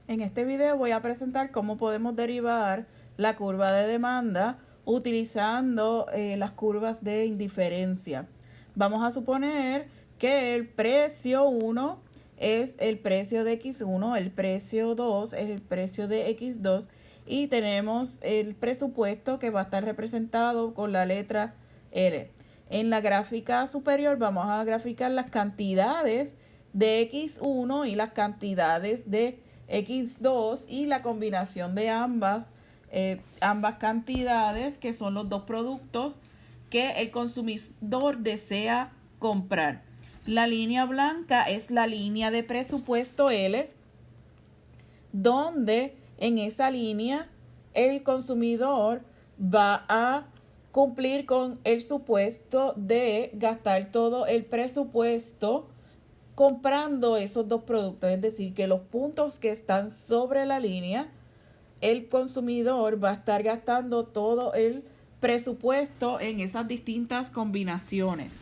En este video voy a presentar cómo podemos derivar la curva de demanda utilizando las curvas de indiferencia. Vamos a suponer que el precio 1 es el precio de X1, el precio 2 es el precio de X2 y tenemos el presupuesto que va a estar representado con la letra L. En la gráfica superior vamos a graficar las cantidades de X1 y las cantidades de X2 y la combinación de ambas cantidades, que son los dos productos que el consumidor desea comprar. La línea blanca es la línea de presupuesto L, donde en esa línea el consumidor va a cumplir con el supuesto de gastar todo el presupuesto comprando esos dos productos. Es decir, que los puntos que están sobre la línea, el consumidor va a estar gastando todo el presupuesto en esas distintas combinaciones.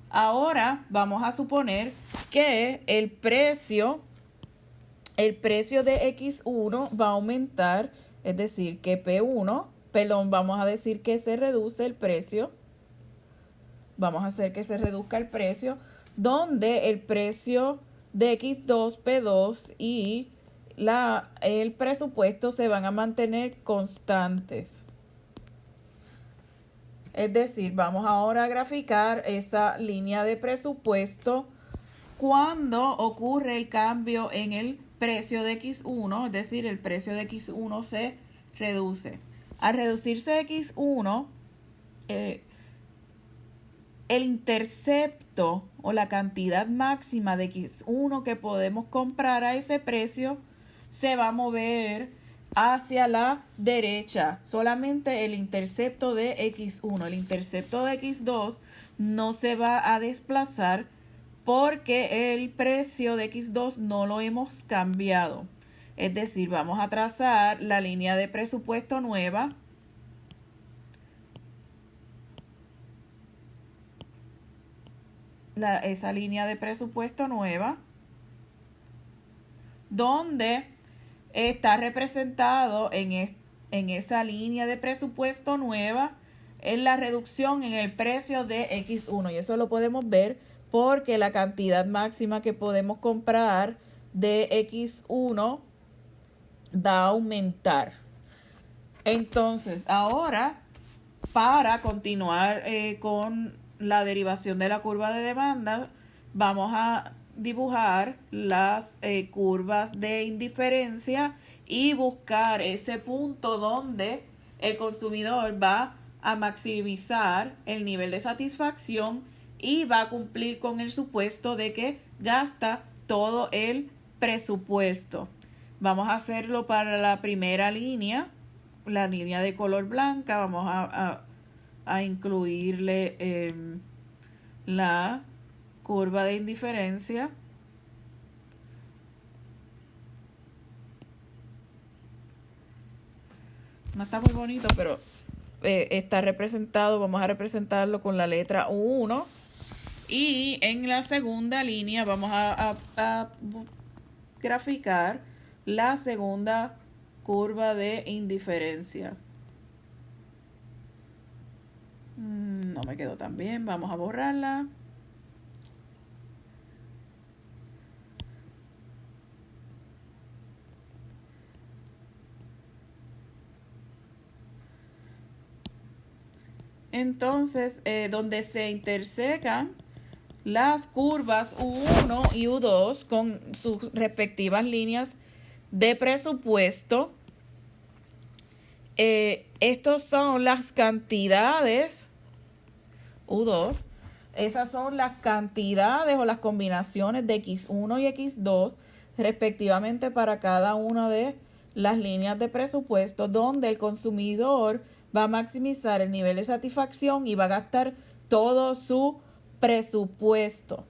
Ahora vamos a suponer que el precio de X1 va a aumentar, es decir, que vamos a decir que se reduce el precio. Vamos a hacer que se reduzca el precio, donde el precio de X2, P2 y el presupuesto se van a mantener constantes. Es decir, vamos ahora a graficar esa línea de presupuesto cuando ocurre el cambio en el precio de X1, es decir, el precio de X1 se reduce. Al reducirse X1, el intercepto o la cantidad máxima de X1 que podemos comprar a ese precio se va a mover hacia la derecha. Solamente el intercepto de X1. El intercepto de X2 no se va a desplazar porque el precio de X2 no lo hemos cambiado. Es decir, vamos a trazar la línea de presupuesto nueva. Esa línea de presupuesto nueva, donde está representado en esa línea de presupuesto nueva en la reducción en el precio de X1. Y eso lo podemos ver porque la cantidad máxima que podemos comprar de X1 va a aumentar. Entonces, ahora, para continuar con la derivación de la curva de demanda, vamos a dibujar las curvas de indiferencia y buscar ese punto donde el consumidor va a maximizar el nivel de satisfacción y va a cumplir con el supuesto de que gasta todo el presupuesto. Vamos a hacerlo para la primera línea, la línea de color blanca. Vamos a incluirle la curva de indiferencia. No está muy bonito, pero está representado. Vamos a representarlo con la letra 1. Y en la segunda línea vamos a graficar la segunda curva de indiferencia. No me quedó tan bien, vamos a borrarla. Entonces, donde se intersecan las curvas U1 y U2 con sus respectivas líneas de presupuesto, estos son las cantidades U2. Esas son las cantidades o las combinaciones de X1 y X2 respectivamente para cada una de las líneas de presupuesto, donde el consumidor va a maximizar el nivel de satisfacción y va a gastar todo su presupuesto.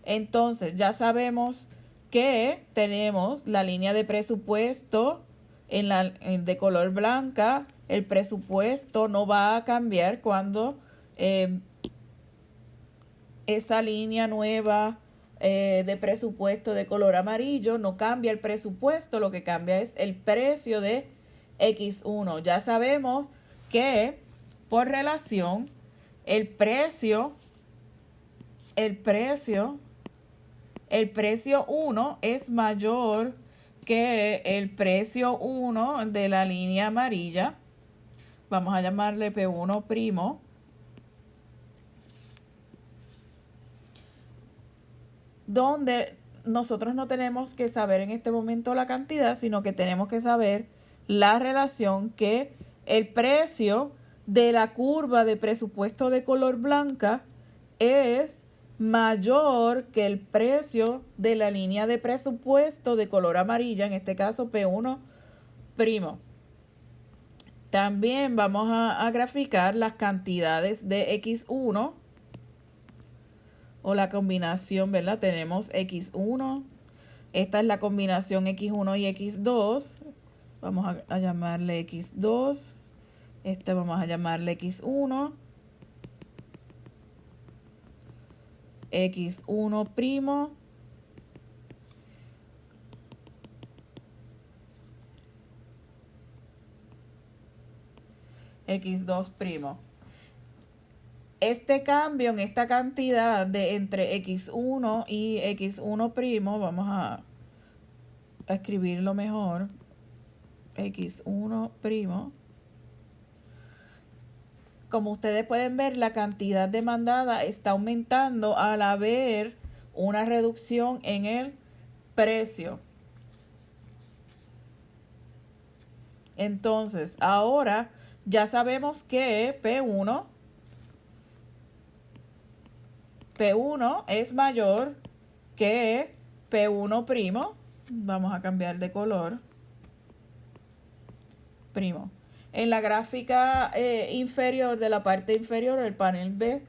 Entonces, ya sabemos que tenemos la línea de presupuesto de color blanca. El presupuesto no va a cambiar cuando esa línea nueva de presupuesto de color amarillo, no cambia el presupuesto, lo que cambia es el precio de X1. Ya sabemos que por relación el precio 1 es mayor que el precio 1 de la línea amarilla. Vamos a llamarle P1 primo. Donde nosotros no tenemos que saber en este momento la cantidad, sino que tenemos que saber la relación que el precio de la curva de presupuesto de color blanca es mayor que el precio de la línea de presupuesto de color amarilla, en este caso P1 primo. También vamos a graficar las cantidades de X1 o la combinación, ¿verdad? Tenemos X1, esta es la combinación X1 y X2, vamos a llamarle X2, esta vamos a llamarle X1, X1 primo, X2 primo. Este cambio en esta cantidad de entre X1 y X1 primo, vamos a escribirlo mejor, X1 primo. Como ustedes pueden ver, la cantidad demandada está aumentando al haber una reducción en el precio. Entonces, ahora ya sabemos que P1 es mayor que P1 primo. Vamos a cambiar de color. Primo. En la gráfica inferior de la parte inferior, el panel B,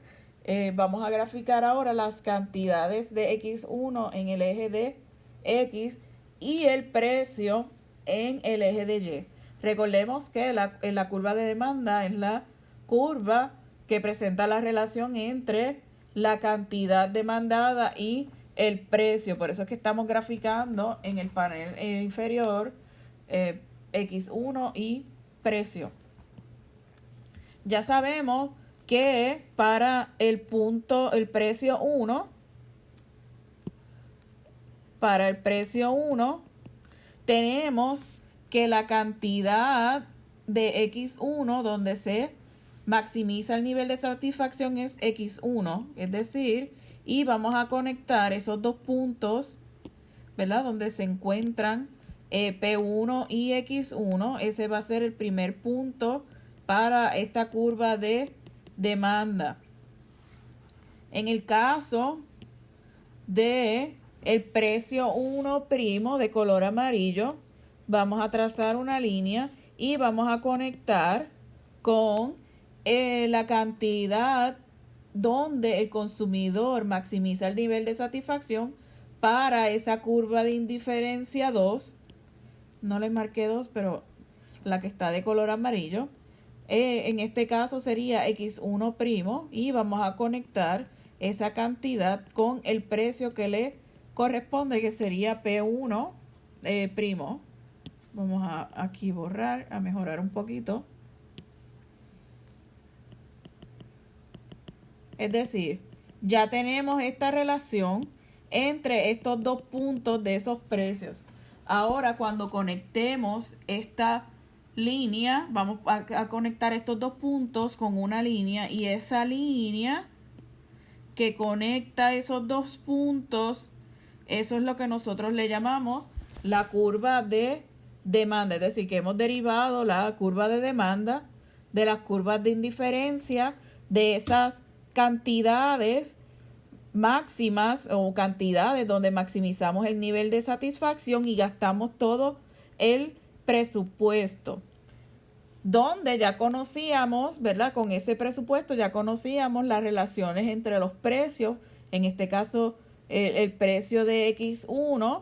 vamos a graficar ahora las cantidades de X1 en el eje de X y el precio en el eje de Y. Recordemos que en la curva de demanda es la curva que presenta la relación entre la cantidad demandada y el precio. Por eso es que estamos graficando en el panel inferior X1 y precio. Ya sabemos que para el precio 1, para el precio 1, tenemos que la cantidad de X1 donde se maximiza el nivel de satisfacción es X1, es decir, y vamos a conectar esos dos puntos, ¿verdad? Donde se encuentran P1 y X1, ese va a ser el primer punto para esta curva de demanda. En el caso de el precio 1 primo de color amarillo, vamos a trazar una línea y vamos a conectar con la cantidad donde el consumidor maximiza el nivel de satisfacción para esa curva de indiferencia 2. No le marqué 2, pero la que está de color amarillo. En este caso sería X1 primo y vamos a conectar esa cantidad con el precio que le corresponde, que sería P1 primo. Vamos a aquí borrar, a mejorar un poquito. Es decir, ya tenemos esta relación entre estos dos puntos de esos precios. Ahora, cuando conectemos esta línea, vamos a conectar estos dos puntos con una línea, y esa línea que conecta esos dos puntos, eso es lo que nosotros le llamamos la curva de demanda. Es decir, que hemos derivado la curva de demanda de las curvas de indiferencia de esas cantidades máximas o cantidades donde maximizamos el nivel de satisfacción y gastamos todo el presupuesto, donde ya conocíamos, ¿verdad? Con ese presupuesto ya conocíamos las relaciones entre los precios, en este caso el precio de X1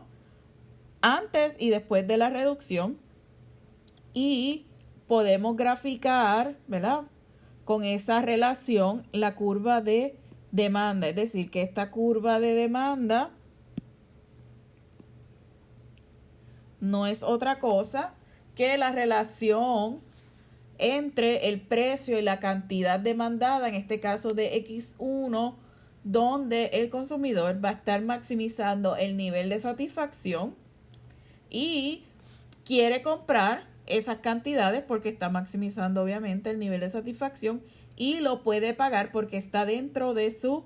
antes y después de la reducción, y podemos graficar, ¿verdad?, con esa relación la curva de demanda. Es decir, que esta curva de demanda no es otra cosa que la relación entre el precio y la cantidad demandada, en este caso de X1, donde el consumidor va a estar maximizando el nivel de satisfacción y quiere comprar esas cantidades porque está maximizando obviamente el nivel de satisfacción y lo puede pagar porque está dentro de su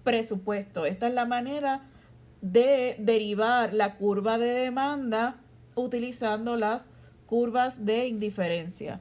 presupuesto. Esta es la manera de derivar la curva de demanda utilizando las curvas de indiferencia.